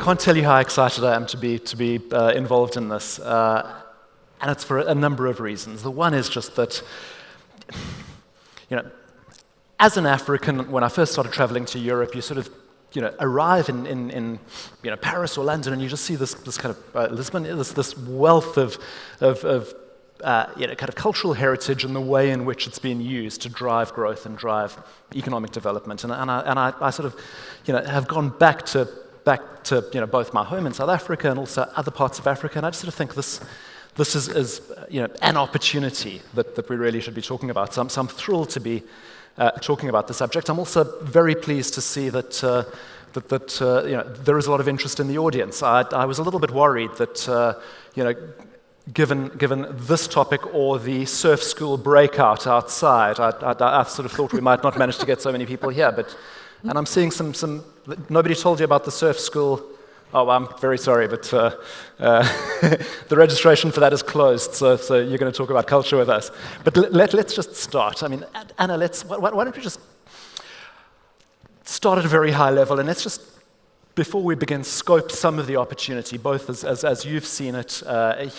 can't tell you how excited I am to be involved in this, and it's for a number of reasons. The one is just that, as an African, when I first started traveling to Europe, you sort of arrive in Paris or London, and you just see this kind of Lisbon, this wealth of kind of cultural heritage and the way in which it's been used to drive growth and drive economic development. And I sort of have gone back to both my home in South Africa and also other parts of Africa, and I just sort of think this is an opportunity that we really should be talking about. So I'm thrilled to be talking about the subject. I'm also very pleased to see that there is a lot of interest in the audience. I was a little bit worried that given this topic or the surf school breakout outside, I sort of thought we might not manage to get so many people here. And I'm seeing some. Nobody told you about the surf school. Oh, I'm very sorry, but the registration for that is closed, so you're going to talk about culture with us. But let's just start. I mean, Anna, why don't we just start at a very high level, and let's just, before we begin, scope some of the opportunity, both as you've seen it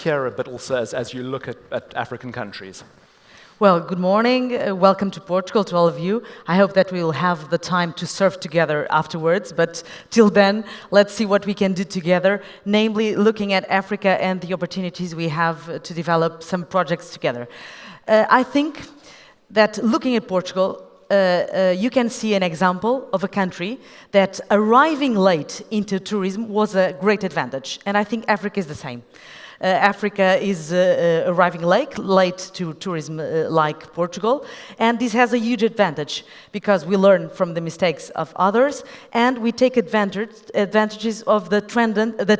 here, but also as you look at African countries. Well, good morning. Welcome to Portugal, to all of you. I hope that we will have the time to surf together afterwards, but till then, let's see what we can do together, namely looking at Africa and the opportunities we have to develop some projects together. I think that looking at Portugal, you can see an example of a country that arriving late into tourism was a great advantage, and I think Africa is the same. Africa is arriving late to tourism like Portugal, and this has a huge advantage because we learn from the mistakes of others and we take advantages of the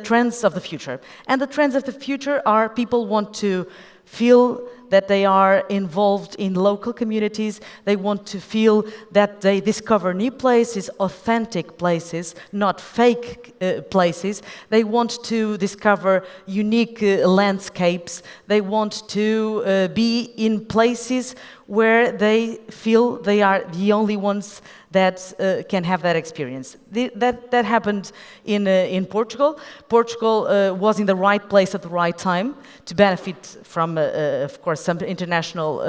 trends of the future. And the trends of the future are people want to feel that they are involved in local communities. They want to feel that they discover new places, authentic places, not fake places. They want to discover unique landscapes. They want to be in places where they feel they are the only ones that can have that experience. That happened in Portugal. Portugal was in the right place at the right time to benefit from, of course, some international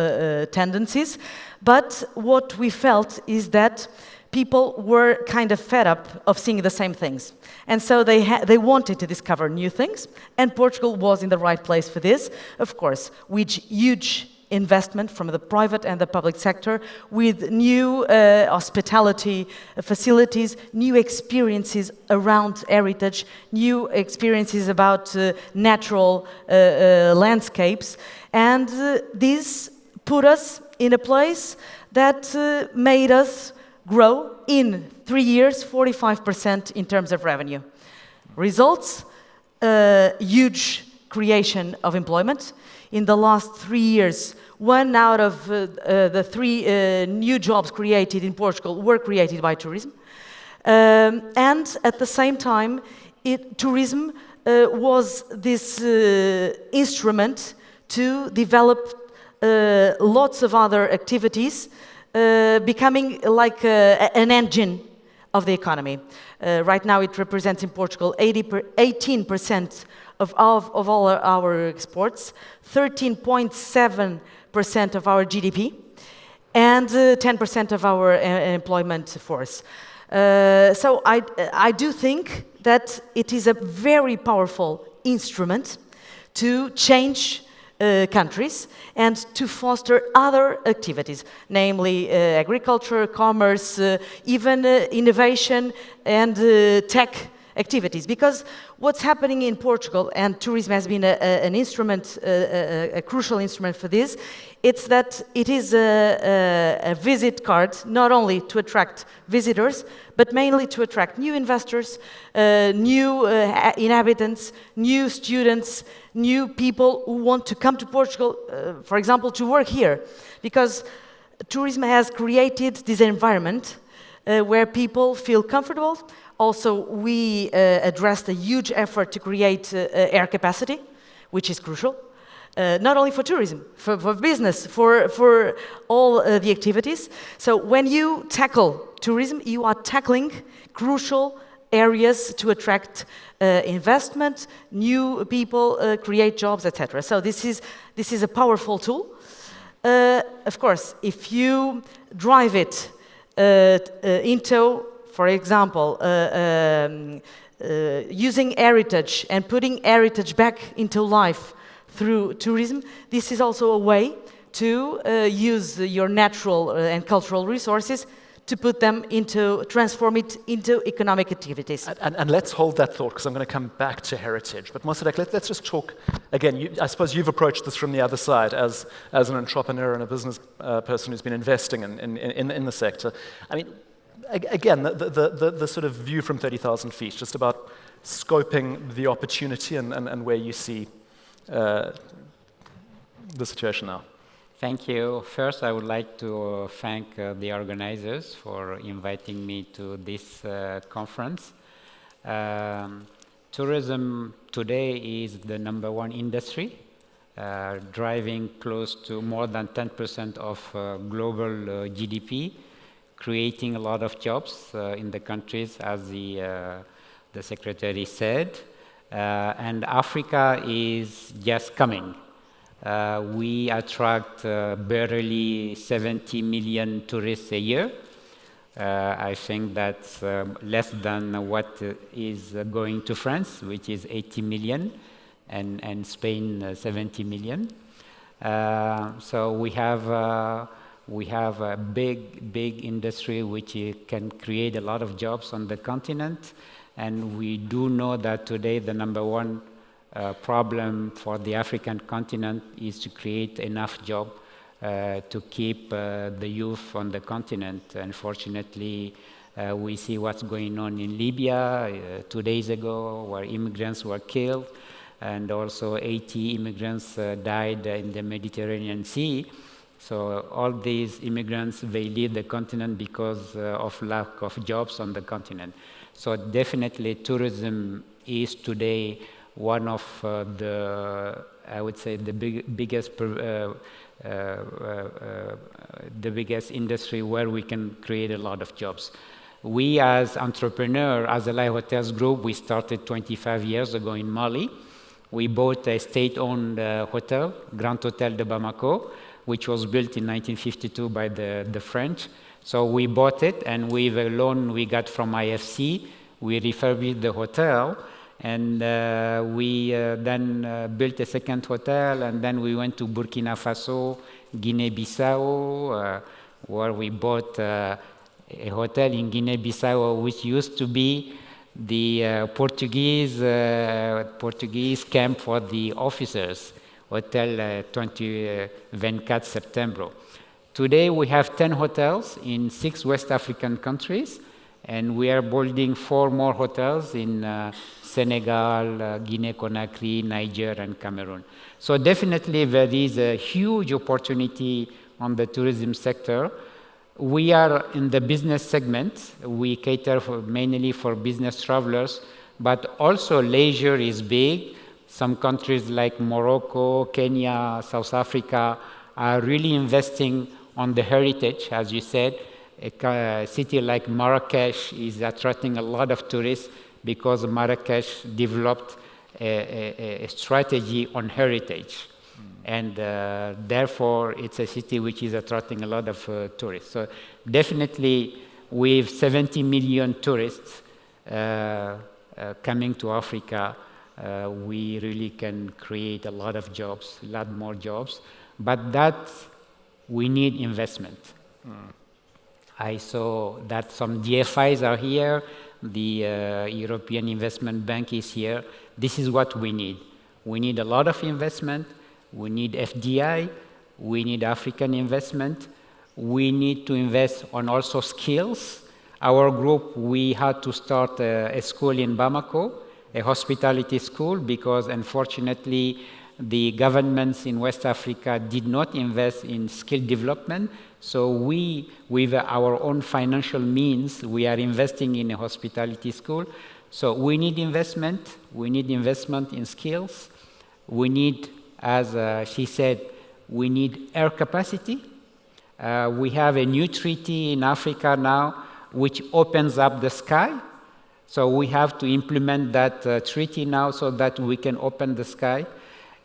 tendencies. But what we felt is that people were kind of fed up of seeing the same things. And so they wanted to discover new things, and Portugal was in the right place for this, of course, with huge investment from the private and the public sector, with new hospitality facilities, new experiences around heritage, new experiences about natural landscapes. And this put us in a place that made us grow in 3 years 45% in terms of revenue. Results, huge creation of employment. In the last 3 years, 1 out of the 3 new jobs created in Portugal were created by tourism. And at the same time, tourism was this instrument to develop lots of other activities, becoming like an engine of the economy. Right now it represents in Portugal 18% of all our exports, 13.7% of our GDP, and 10% of our employment force. So I do think that it is a very powerful instrument to change countries and to foster other activities, namely agriculture, commerce, even innovation and tech activities. Because what's happening in Portugal, and tourism has been an instrument, a crucial instrument for this, it's that it is a visit card, not only to attract visitors, but mainly to attract new investors, new inhabitants, new students, new people who want to come to Portugal, for example, to work here. Because tourism has created this environment where people feel comfortable. Also, we addressed a huge effort to create air capacity, which is crucial. Not only for tourism, for business, for all the activities. So when you tackle tourism, you are tackling crucial areas to attract investment, new people, create jobs, etc. So this is a powerful tool. Of course, if you drive it into, for example, using heritage and putting heritage back into life through tourism, this is also a way to use your natural and cultural resources to put them into, transform it into economic activities. And let's hold that thought, because I'm going to come back to heritage. But Mossadegh, let's just talk, again, I suppose you've approached this from the other side as an entrepreneur and a business person who's been investing in the sector. I mean, again, the sort of view from 30,000 feet, just about scoping the opportunity and where you see the situation now. Thank you. First, I would like to thank the organizers for inviting me to this conference. Tourism today is the #1 industry, driving close to more than 10% of global GDP, creating a lot of jobs in the countries, as the secretary said. And Africa is just coming. We attract barely 70 million tourists a year. I think that's less than what is going to France, which is 80 million, and Spain 70 million. So we have a big industry which can create a lot of jobs on the continent, and we do know that today the #1 problem for the African continent is to create enough jobs to keep the youth on the continent. Unfortunately, we see what's going on in Libya 2 days ago, where immigrants were killed, and also 80 immigrants died in the Mediterranean Sea. So all these immigrants, they leave the continent because of lack of jobs on the continent. So definitely tourism is today one of I would say, the biggest industry where we can create a lot of jobs. We as entrepreneurs, as Alai Hotels Group, we started 25 years ago in Mali. We bought a state-owned hotel, Grand Hotel de Bamako, which was built in 1952 by the French. So we bought it, and with a loan we got from IFC, we refurbished the hotel. And we then built a second hotel, and then we went to Burkina Faso, Guinea-Bissau, where we bought a hotel in Guinea-Bissau, which used to be the Portuguese camp for the officers, Hotel 24 September. Today we have 10 hotels in 6 West African countries, and we are building 4 more hotels in Senegal, Guinea-Conakry, Niger, and Cameroon. So definitely there is a huge opportunity on the tourism sector. We are in the business segment. We cater mainly for business travelers, but also leisure is big. Some countries like Morocco, Kenya, South Africa are really investing on the heritage, as you said. A city like Marrakesh is attracting a lot of tourists because Marrakesh developed a strategy on heritage. And therefore, it's a city which is attracting a lot of tourists. So definitely, with 70 million tourists coming to Africa, we really can create a lot of jobs, a lot more jobs. But that, we need investment. I saw that some DFIs are here. The European Investment Bank is here. This is what we need. We need a lot of investment. We need FDI. We need African investment. We need to invest on also skills. Our group, we had to start a school in Bamako, a hospitality school, because unfortunately the governments in West Africa did not invest in skill development. So we, with our own financial means, we are investing in a hospitality school. So we need investment. We need investment in skills. We need, as she said, we need air capacity. We have a new treaty in Africa now, which opens up the sky. So we have to implement that treaty now so that we can open the sky.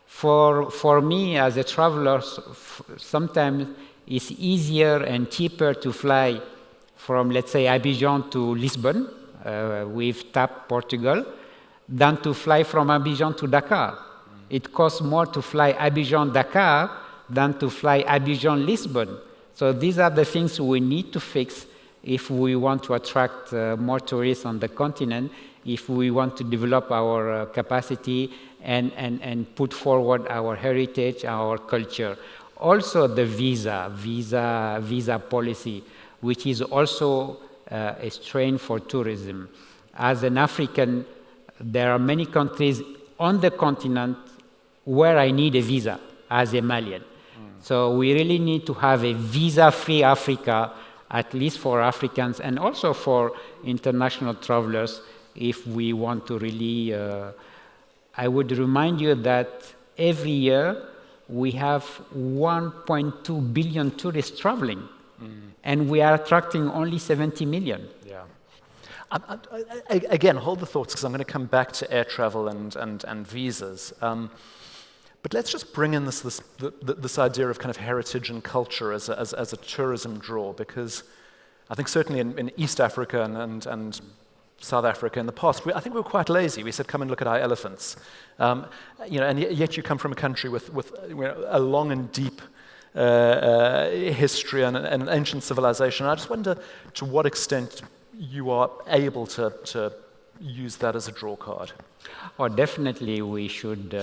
For me, as a traveler, sometimes it's easier and cheaper to fly from, let's say, Abidjan to Lisbon with TAP Portugal than to fly from Abidjan to Dakar. It costs more to fly Abidjan-Dakar than to fly Abidjan-Lisbon. So these are the things we need to fix if we want to attract more tourists on the continent, if we want to develop our capacity and put forward our heritage, our culture. Also the visa policy, which is also a strain for tourism. As an African, there are many countries on the continent where I need a visa as a Malian. So we really need to have a visa-free Africa, at least for Africans and also for international travelers, if we want to really... I would remind you that every year we have 1.2 billion tourists traveling, and we are attracting only 70 million. Yeah. Again, hold the thoughts, because I'm going to come back to air travel and visas. But let's just bring in this idea of kind of heritage and culture as a tourism draw, because I think certainly in East Africa and South Africa in the past, I think we were quite lazy. We said, come and look at our elephants. And yet you come from a country with a long and deep history and an ancient civilization. I just wonder to what extent you are able to use that as a draw card. Oh, definitely we should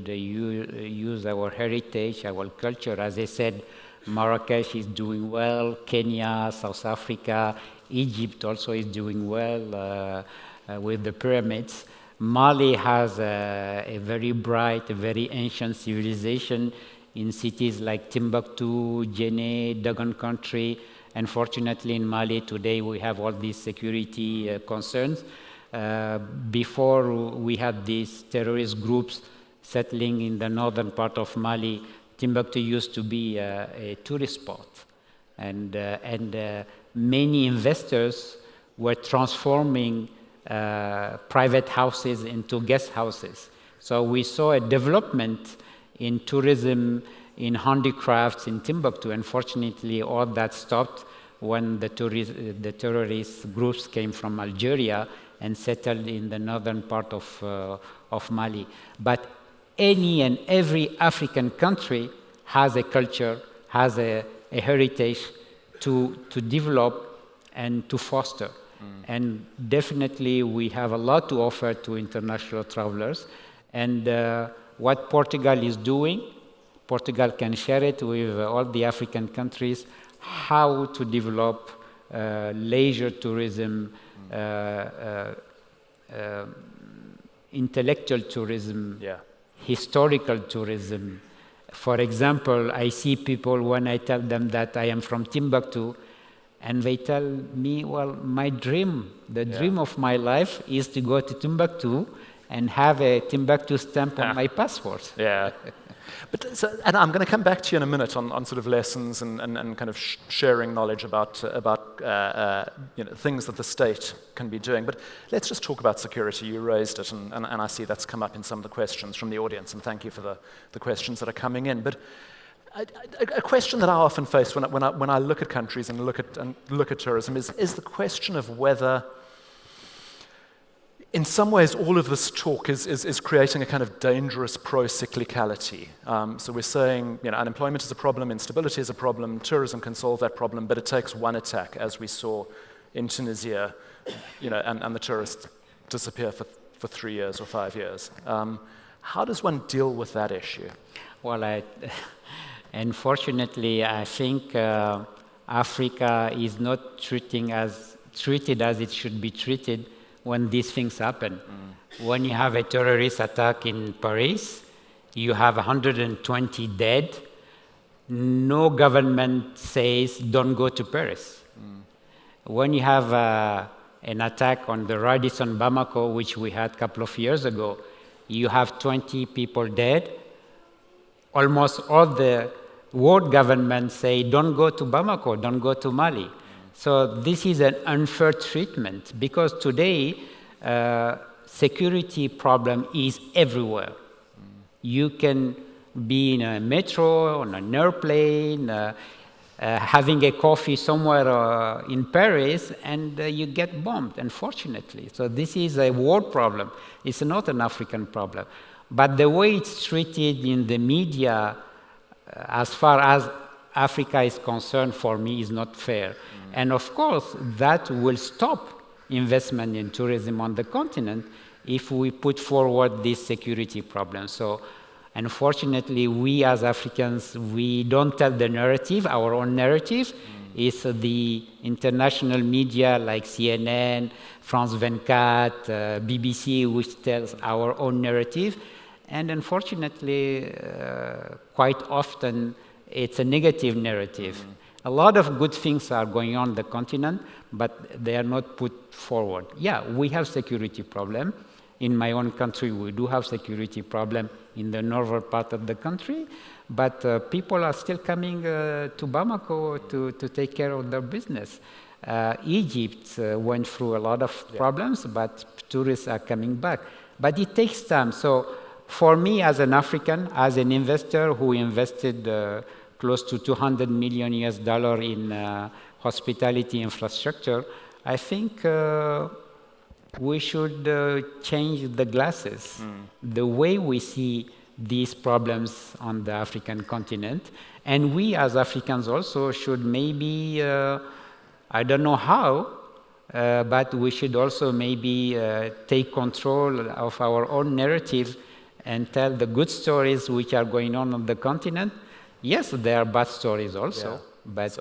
use our heritage, our culture. As I said, Marrakesh is doing well, Kenya, South Africa, Egypt also is doing well with the pyramids. Mali has a very bright, a very ancient civilization in cities like Timbuktu, Djenné, Dogon country. Unfortunately, in Mali today we have all these security concerns. Before we had these terrorist groups settling in the northern part of Mali, Timbuktu used to be a tourist spot. And many investors were transforming private houses into guest houses. So we saw a development in tourism, in handicrafts in Timbuktu. Unfortunately, all that stopped when the terrorist groups came from Algeria and settled in the northern part of Mali. But any and every African country has a culture, has a heritage to develop and to foster. And definitely we have a lot to offer to international travelers. And what Portugal is doing, Portugal can share it with all the African countries, how to develop leisure tourism, intellectual tourism, historical tourism. For example, I see people when I tell them that I am from Timbuktu, and they tell me, well, my dream, the dream of my life is to go to Timbuktu and have a Timbuktu stamp on my passport. Yeah. And I'm going to come back to you in a minute on sort of lessons and kind of sharing knowledge about things that the state can be doing. But let's just talk about security. You raised it, and I see that's come up in some of the questions from the audience, and thank you for the questions that are coming in. But a question that I often face when I look at countries and look at tourism is the question of whether, in some ways, all of this talk is creating a kind of dangerous pro-cyclicality. So we're saying, unemployment is a problem, instability is a problem, tourism can solve that problem, but it takes one attack, as we saw in Tunisia, and the tourists disappear for 3 years or 5 years. How does one deal with that issue? Well, unfortunately, I think Africa is not treated as it should be treated when these things happen. When you have a terrorist attack in Paris, you have 120 dead. No government says, don't go to Paris. When you have an attack on the Radisson Bamako, which we had a couple of years ago, you have 20 people dead. Almost all the world governments say, don't go to Bamako, don't go to Mali. So this is an unfair treatment because today security problem is everywhere. You can be in a metro, on an airplane, having a coffee somewhere in Paris, and you get bombed, unfortunately. So this is a world problem. It's not an African problem. But the way it's treated in the media, as far as Africa is concerned, for me, is not fair. And of course, that will stop investment in tourism on the continent if we put forward this security problem. So unfortunately, we as Africans, we don't tell the narrative, our own narrative. It's the international media like CNN, France 24, BBC, which tells our own narrative. And unfortunately, quite often, it's a negative narrative. A lot of good things are going on the continent, but they are not put forward. Yeah, we have security problem. In my own country, we do have security problem in the northern part of the country, but people are still coming to Bamako to take care of their business. Egypt went through a lot of problems, but tourists are coming back. But it takes time. So for me, as an African, as an investor who invested close to $200 million in hospitality infrastructure, I think we should change the glasses, the way we see these problems on the African continent. And we as Africans also should maybe, I don't know how, but we should also maybe take control of our own narrative and tell the good stories which are going on the continent. Yes, there are bad stories also. Yeah. But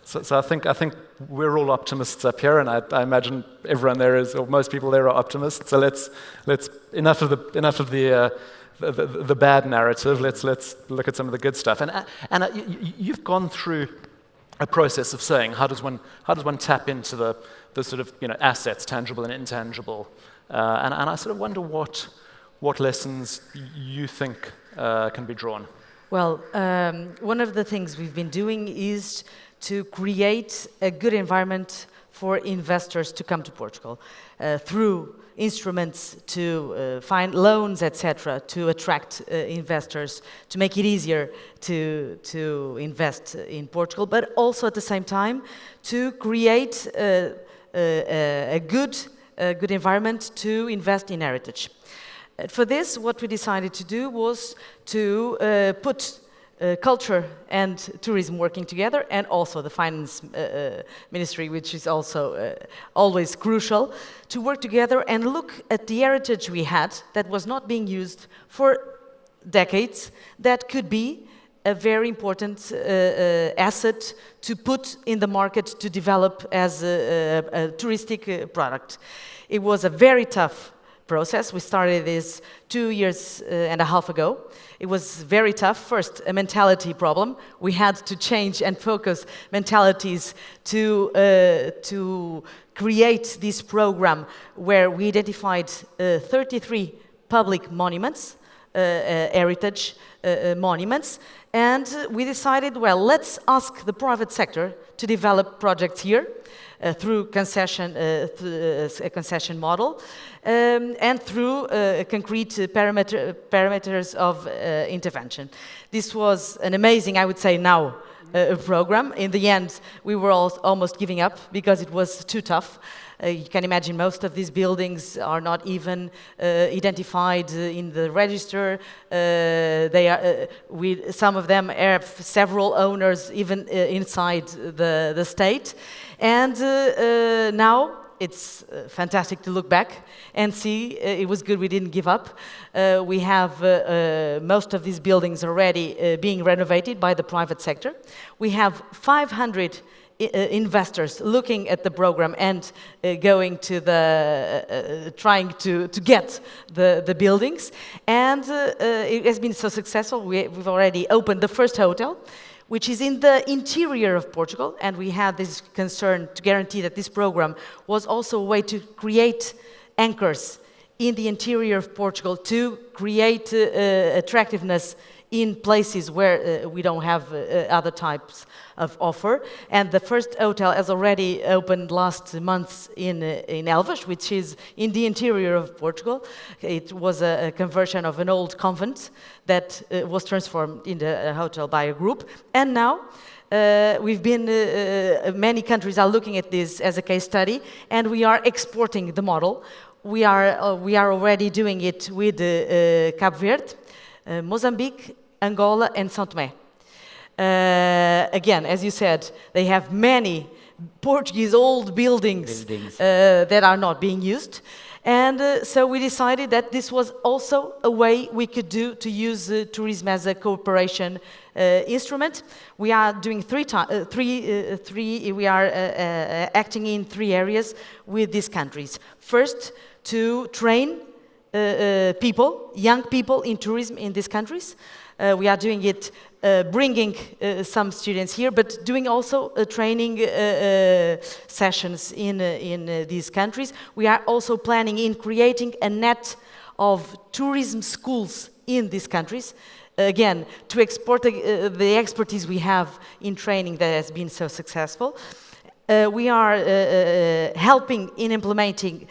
so I think we're all optimists up here, and I imagine everyone there is, or most people there are optimists. So let's enough of the bad narrative. Let's look at some of the good stuff. And you've gone through a process of saying how does one tap into the sort of assets, tangible and intangible, and I sort of wonder what lessons you think can be drawn. Well, one of the things we've been doing is to create a good environment for investors to come to Portugal through instruments to find loans, etc., to attract investors, to make it easier to invest in Portugal, but also at the same time to create a good environment to invest in heritage. For this, what we decided to do was to put culture and tourism working together, and also the finance ministry, which is also always crucial, to work together and look at the heritage we had that was not being used for decades, that could be a very important asset to put in the market to develop as a touristic product. It was a very tough process. We started this 2.5 years ago. It was very tough. First, a mentality problem. We had to change and focus mentalities to create this program where we identified 33 public monuments, heritage monuments, and we decided, well, let's ask the private sector to develop projects here. Through a concession model, and through concrete parameters of intervention. This was an amazing, I would say now, program. In the end, we were almost giving up because it was too tough. You can imagine most of these buildings are not even identified in the register. Some of them have several owners even inside the state. And now it's fantastic to look back and see it was good we didn't give up. We have most of these buildings already being renovated by the private sector. We have 500 investors looking at the program and going to trying to get the buildings. And it has been so successful. We've already opened the first hotel, which is in the interior of Portugal, and we had this concern to guarantee that this program was also a way to create anchors in the interior of Portugal, to create attractiveness in places where we don't have other types of offer. And the first hotel has already opened last month in Elvas, which is in the interior of Portugal. It was a conversion of an old convent that was transformed into a hotel by a group. And now we've been, many countries are looking at this as a case study, and we are exporting the model. We are already doing it with Cabo Verde, Mozambique, Angola, and São Tomé. Again, as you said, they have many Portuguese old buildings. That are not being used. And so we decided that this was also a way we could do to use tourism as a cooperation instrument. We are doing we are acting in 3 areas with these countries. First, to train people, young people in tourism in these countries. We are doing it, bringing some students here, but doing also training sessions in these countries. We are also planning in creating a net of tourism schools in these countries. Again, to export the expertise we have in training that has been so successful. We are helping in implementing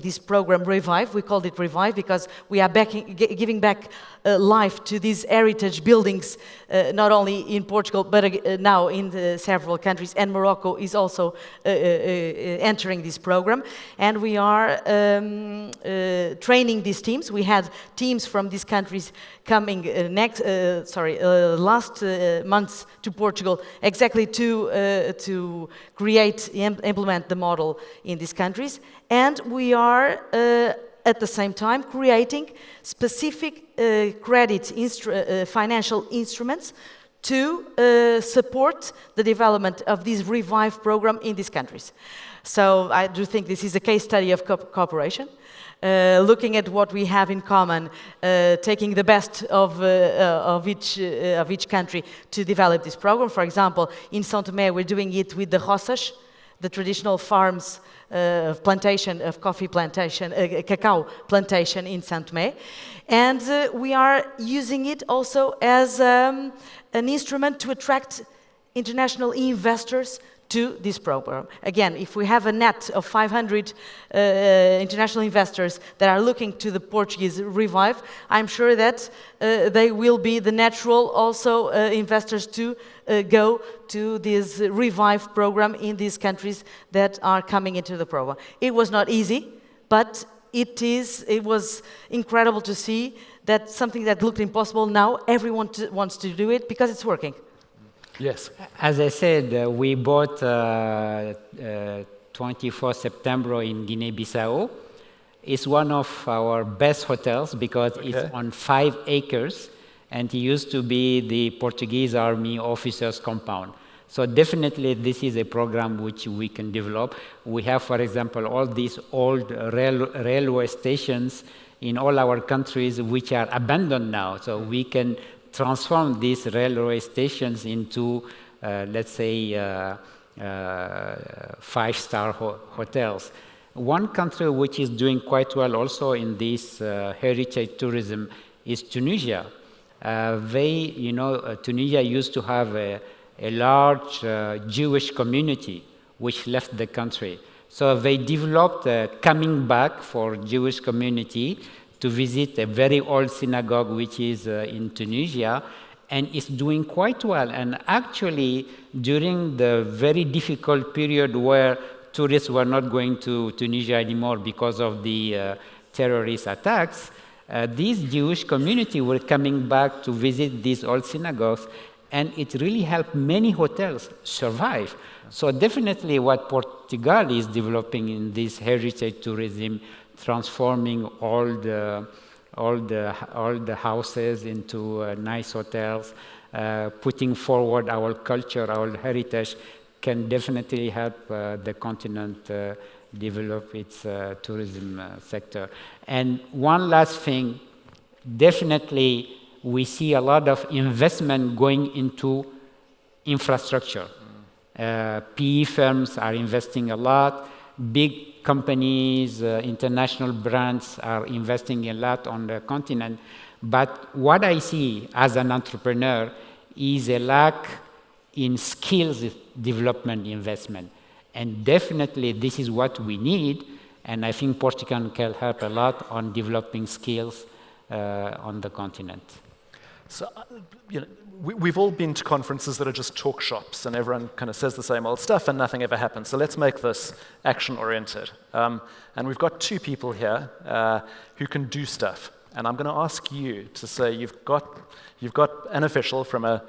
this program Revive. We called it Revive because we are giving back life to these heritage buildings, not only in Portugal, but now in several countries. And Morocco is also entering this program. And we are training these teams. We had teams from these countries coming last month to Portugal, exactly to create, implement the model in these countries. And we are, at the same time, creating specific financial instruments to support the development of this Revive program in these countries. So I do think this is a case study of cooperation. Looking at what we have in common, taking the best of each country to develop this program. For example, in São Tomé, we're doing it with the roças, the traditional farms of coffee plantation, cacao plantation in São Tomé. And we are using it also as an instrument to attract international investors to this program. Again, if we have a net of 500 international investors that are looking to the Portuguese Revive, I'm sure that they will be the natural also investors to go to this Revive program in these countries that are coming into the program. It was not easy, but it was incredible to see that something that looked impossible, now everyone wants to do it because it's working. Yes. As I said, we bought 24 September in Guinea-Bissau. It's one of our best hotels because it's on 5 acres, and it used to be the Portuguese Army officers' compound. So definitely this is a program which we can develop. We have, for example, all these old railway stations in all our countries which are abandoned now. So we can transform these railway stations into, let's say, 5-star hotels. One country which is doing quite well also in this heritage tourism is Tunisia. Tunisia used to have a large Jewish community which left the country. So they developed coming back for Jewish community to visit a very old synagogue which is in Tunisia, and it's doing quite well. And actually, during the very difficult period where tourists were not going to Tunisia anymore because of the terrorist attacks, these Jewish community were coming back to visit these old synagogues, and it really helped many hotels survive. So definitely what Portugal is developing in this heritage tourism, transforming all the houses into nice hotels, putting forward our culture, our heritage, can definitely help the continent develop its tourism sector. And one last thing, definitely we see a lot of investment going into infrastructure. PE firms are investing a lot. Big companies, international brands are investing a lot on the continent. But what I see as an entrepreneur is a lack in skills development investment. And definitely this is what we need, and I think Portugal can help a lot on developing skills on the continent. So, we've all been to conferences that are just talk shops, and everyone kind of says the same old stuff, and nothing ever happens. So let's make this action-oriented. And we've got two people here who can do stuff. And I'm going to ask you to say you've got an official from a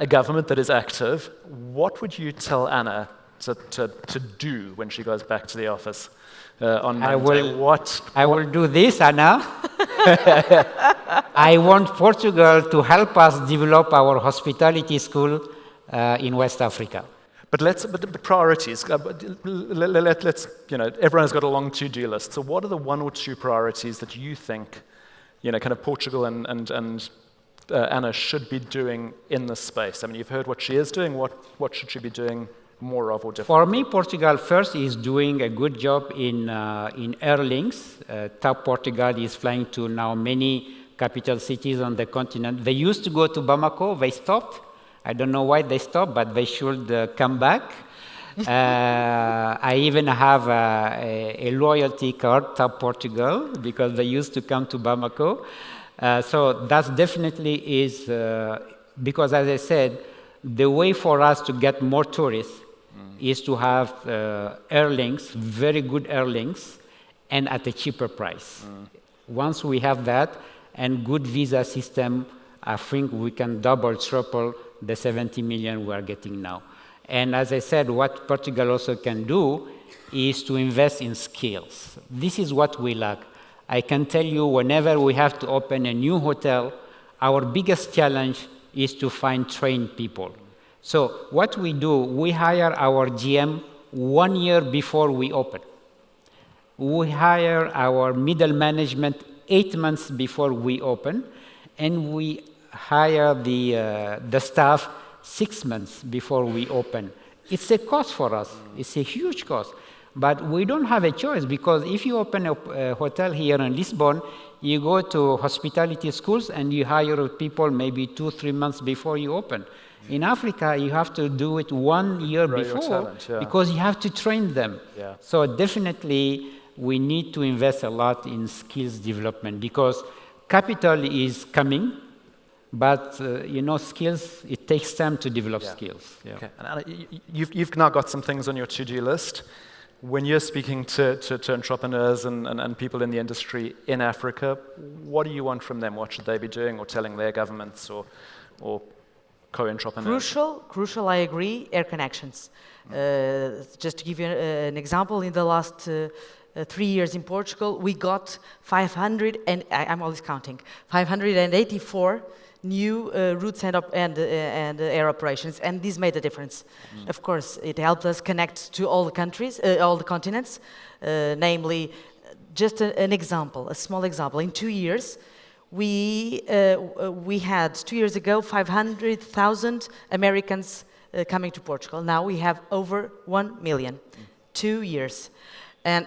government that is active. What would you tell Anna to do when she goes back to the office on Monday? I will do this, Anna. I want Portugal to help us develop our hospitality school in West Africa. But priorities. Let's everyone's got a long to-do list. So what are the one or two priorities that you think, kind of Portugal and Anna should be doing in this space? I mean, you've heard what she is doing. What should she be doing more of or different? For me, Portugal first is doing a good job in air links. TAP Portugal is flying to now many capital cities on the continent. They used to go to Bamako. They stopped. I don't know why they stopped, but they should come back. I even have a loyalty card, TAP Portugal, because they used to come to Bamako. So that definitely is, because as I said, the way for us to get more tourists is to have air links, very good air links, and at a cheaper price. Once we have that, and good visa system, I think we can double, triple the 70 million we are getting now. And as I said, what Portugal also can do is to invest in skills. This is what we lack. I can tell you, whenever we have to open a new hotel, our biggest challenge is to find trained people. So what we do, we hire our GM 1 year before we open. We hire our middle management 8 months before we open, and we hire the staff 6 months before we open. It's a cost for us. It's a huge cost. But we don't have a choice, because if you open a hotel here in Lisbon, you go to hospitality schools and you hire people maybe 2-3 months before you open. In Africa, you have to do it 1 year before, because you have to train them. Yeah. So definitely, we need to invest a lot in skills development, because capital is coming, but skills, it takes time to develop skills. Yeah. Okay. And Anna, you've now got some things on your to-do list. When you're speaking to entrepreneurs and people in the industry in Africa, what do you want from them? What should they be doing or telling their governments or co-entrepreneurs? Crucial, I agree, air connections. Just to give you an example, in the last 3 years in Portugal, we got 500, and I'm always counting, 584 new routes and air operations, and this made a difference. Of course, it helped us connect to all the countries, all the continents, namely, just an example, a small example. In 2 years, we had 2 years ago 500,000 Americans coming to Portugal. Now we have over 1 million. 2 years, and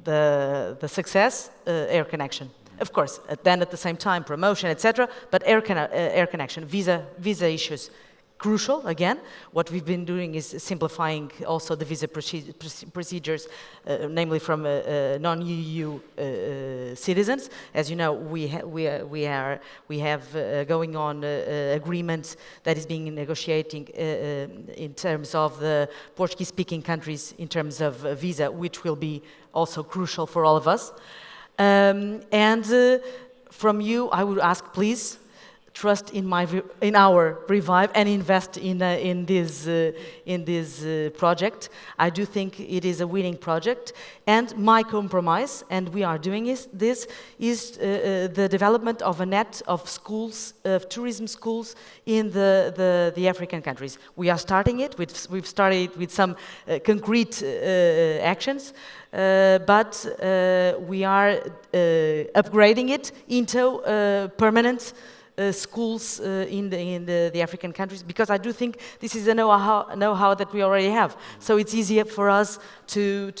the success, air connection. Of course, then at the same time, promotion, etc. But air connection, visa issues, crucial. Again, what we've been doing is simplifying also the visa procedures, namely from non-EU citizens. As you know, we have going on agreements that is being negotiating in terms of the Portuguese-speaking countries in terms of visa, which will be also crucial for all of us. From you, I would ask, please, trust in our Revive and invest in this project. I do think it is a winning project. And my compromise, and we are doing this, is the development of a net of schools, of tourism schools in the African countries. We are starting it. We've started with some concrete actions. But we are upgrading it into permanent schools in the African countries, because I do think this is a know-how that we already have. So it's easier for us to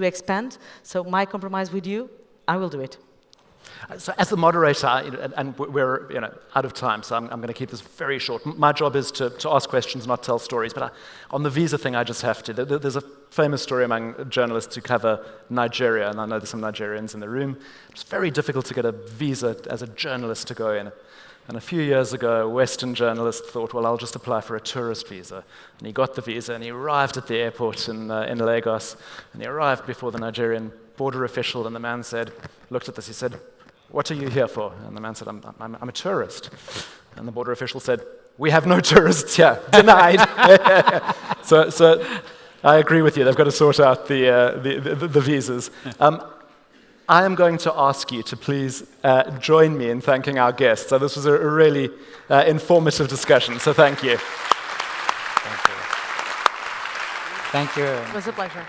expand. So my compromise with you, I will do it. So as the moderator, and we're out of time, so I'm going to keep this very short. My job is to ask questions, not tell stories. But on the visa thing, I just have to. There's a famous story among journalists who cover Nigeria, and I know there's some Nigerians in the room. It's very difficult to get a visa as a journalist to go in. And a few years ago, a Western journalist thought, well, I'll just apply for a tourist visa. And he got the visa, and he arrived at the airport in Lagos, and he arrived before the Nigerian border official, and the man looked at this, he said, "What are you here for?" And the man said, I'm a tourist. And the border official said, "We have no tourists here." Denied. So I agree with you. They've got to sort out the visas. I am going to ask you to please join me in thanking our guests. So this was a really informative discussion, so thank you. Thank you. It was a pleasure.